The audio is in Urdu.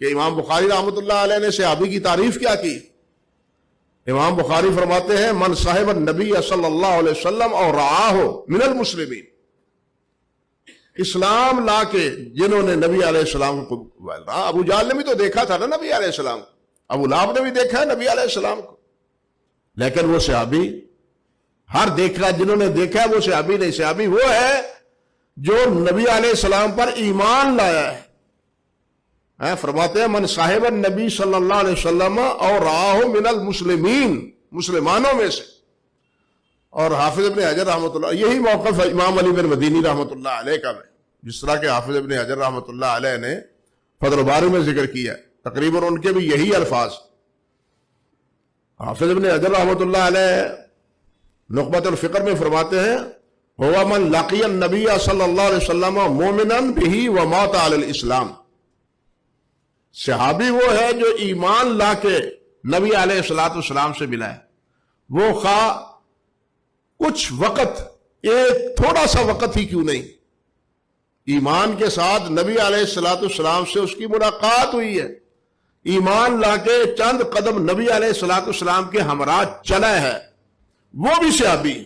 کہ امام بخاری رحمۃ اللہ علیہ نے صحابی کی تعریف کیا کی؟ امام بخاری فرماتے ہیں من صاحب النبی صلی اللہ علیہ وسلم اور رعاہ من المسلمین، اسلام لا کے جنہوں نے نبی علیہ السلام کو رہا۔ ابو جہل نے بھی تو دیکھا تھا نا نبی علیہ السلام کو، ابو لہب نے بھی دیکھا ہے نبی علیہ السلام کو، لیکن وہ صحابی، ہر دیکھا جنہوں نے دیکھا ہے وہ صحابی نہیں، صحابی وہ ہے جو نبی علیہ السلام پر ایمان لایا ہے۔ فرماتے ہیں من صاحب النبی صلی اللہ علیہ وسلم اور رعاہ من المسلمین، مسلمانوں میں سے۔ اور حافظ ابن حجر رحمۃ اللہ، یہی موقف ہے امام علی بن مدینی رحمۃ اللہ علیہ کا میں، جس طرح کہ حافظ ابن حجر رحمۃ اللہ علیہ نے فتح الباری میں ذکر کیا ہے، تقریباً ان کے بھی یہی الفاظ۔ حافظ ابن حجر رحمۃ اللہ علیہ نخبۃ الفکر میں فرماتے ہیں هو من لقی النبی صلی اللہ علیہ وسلم مومنا بہ ومات علی الاسلام، صحابی وہ ہے جو ایمان لا کے نبی علیہ الصلوۃ والسلام سے ملا ہے، وہ خواہ کچھ وقت، ایک تھوڑا سا وقت ہی کیوں نہیں، ایمان کے ساتھ نبی علیہ الصلوۃ والسلام سے اس کی ملاقات ہوئی ہے، ایمان لا کے چند قدم نبی علیہ الصلوۃ والسلام کے ہمراہ چلا ہے، وہ بھی صحابی۔